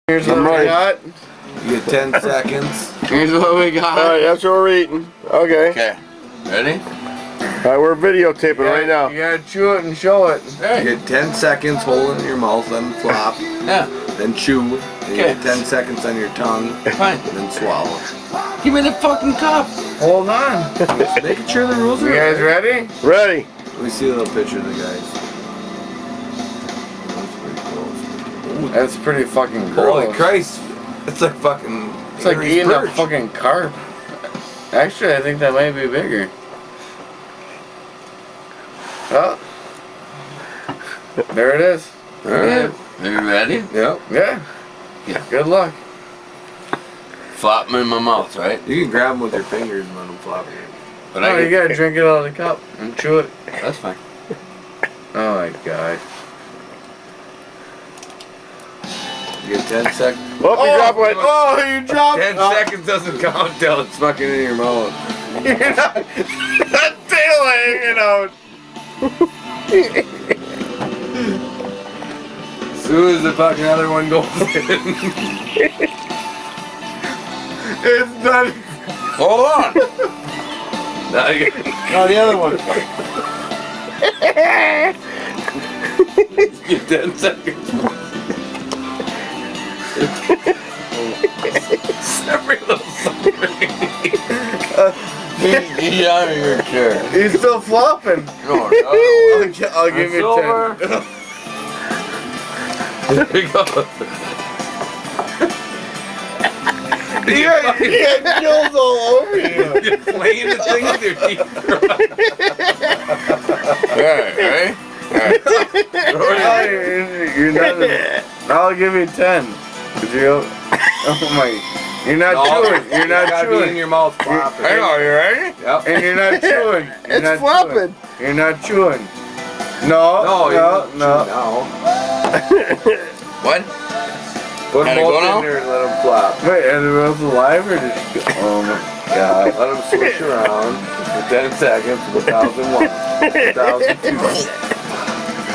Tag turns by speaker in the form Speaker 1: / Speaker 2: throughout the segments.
Speaker 1: Here's what we got.
Speaker 2: You get 10 seconds.
Speaker 1: Here's what we got.
Speaker 3: Alright, that's what we're eating. Okay.
Speaker 1: Okay. Ready?
Speaker 3: Alright, we're videotaping right now.
Speaker 1: You gotta chew it and show it.
Speaker 2: You get 10 seconds, hold it in your mouth, then flop.
Speaker 1: Yeah.
Speaker 2: Then chew. Then you get 10 seconds on your tongue.
Speaker 1: Fine.
Speaker 2: Then swallow.
Speaker 1: Give me the fucking cup. Hold on.
Speaker 2: Just making sure the rules are
Speaker 1: You guys ready?
Speaker 3: Ready.
Speaker 2: Let me see a little picture of the guys.
Speaker 1: That's pretty fucking gross.
Speaker 2: Holy Christ. It's like fucking...
Speaker 1: It's like eating a fucking carp. Actually, I think that might be bigger. Oh. There it is.
Speaker 2: Alright.
Speaker 1: Are you ready?
Speaker 2: Yep.
Speaker 1: Yeah. Good luck. Flop them in my mouth, right?
Speaker 2: You can grab them with your fingers and let them flop.
Speaker 1: But you gotta drink it out of the cup and chew it.
Speaker 2: That's fine.
Speaker 1: Oh my god.
Speaker 2: You get 10 seconds.
Speaker 3: Oh, you dropped one.
Speaker 1: Oh, you dropped
Speaker 2: 10 seconds doesn't count till it's fucking in your mouth.
Speaker 1: You're not tail hanging out.
Speaker 2: As soon as the fucking other one goes in.
Speaker 1: It's done.
Speaker 2: Hold on. Now you
Speaker 3: Now the other one.
Speaker 2: get 10 seconds. Every little something.
Speaker 1: Get out of your chair. He's still flopping.
Speaker 2: No,
Speaker 1: I'll give you 10.
Speaker 2: There we go.
Speaker 1: You got gills all over you.
Speaker 2: You're playing the thing with your teeth.
Speaker 1: Alright, ready? Alright. You're not. I'll give you 10. Oh my. You're not chewing. You're not
Speaker 2: gotta
Speaker 1: chewing.
Speaker 2: be in your mouth flopping.
Speaker 1: I know, you ready?
Speaker 2: Yep.
Speaker 1: And you're not chewing. You're
Speaker 3: It's
Speaker 1: not
Speaker 3: flopping.
Speaker 1: Chewing. You're not chewing. No.
Speaker 2: No.
Speaker 1: What?
Speaker 2: Put them
Speaker 1: Gotta go
Speaker 2: both
Speaker 1: now?
Speaker 2: in there and let them flop.
Speaker 1: Wait, are the both alive or just? Oh my god.
Speaker 2: Let them switch around for 10 seconds. 1001, 1002,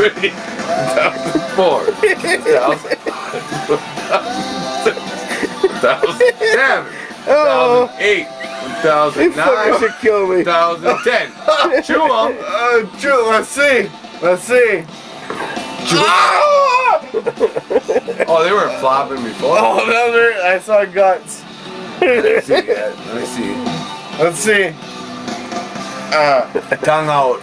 Speaker 2: 1004, 1007,
Speaker 3: Oh,
Speaker 2: 1008,
Speaker 3: he fucking
Speaker 2: 1009,
Speaker 3: should kill me.
Speaker 2: 1010. Chew them.
Speaker 1: Chew. Let's see. Let's see.
Speaker 2: Oh, they weren't flopping before.
Speaker 1: Oh, no, I saw guts.
Speaker 2: Let me see.
Speaker 1: Let's see.
Speaker 2: Tongue out.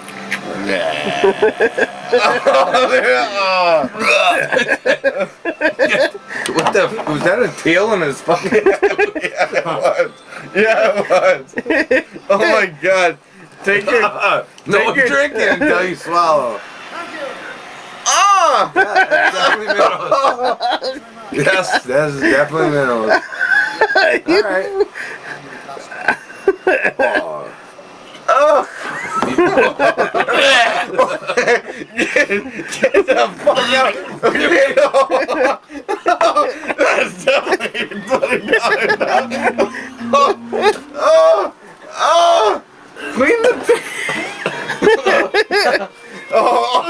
Speaker 2: What the? Was that a tail in his fucking?
Speaker 1: Yeah, it was. Oh my god. Take your.
Speaker 2: No drinking until you swallow.
Speaker 1: Ah!
Speaker 2: That's definitely minerals. Yes, that is definitely minerals. Alright.
Speaker 1: Oh. Get the fuck out. That's definitely bloody oh. Clean the thing. Oh.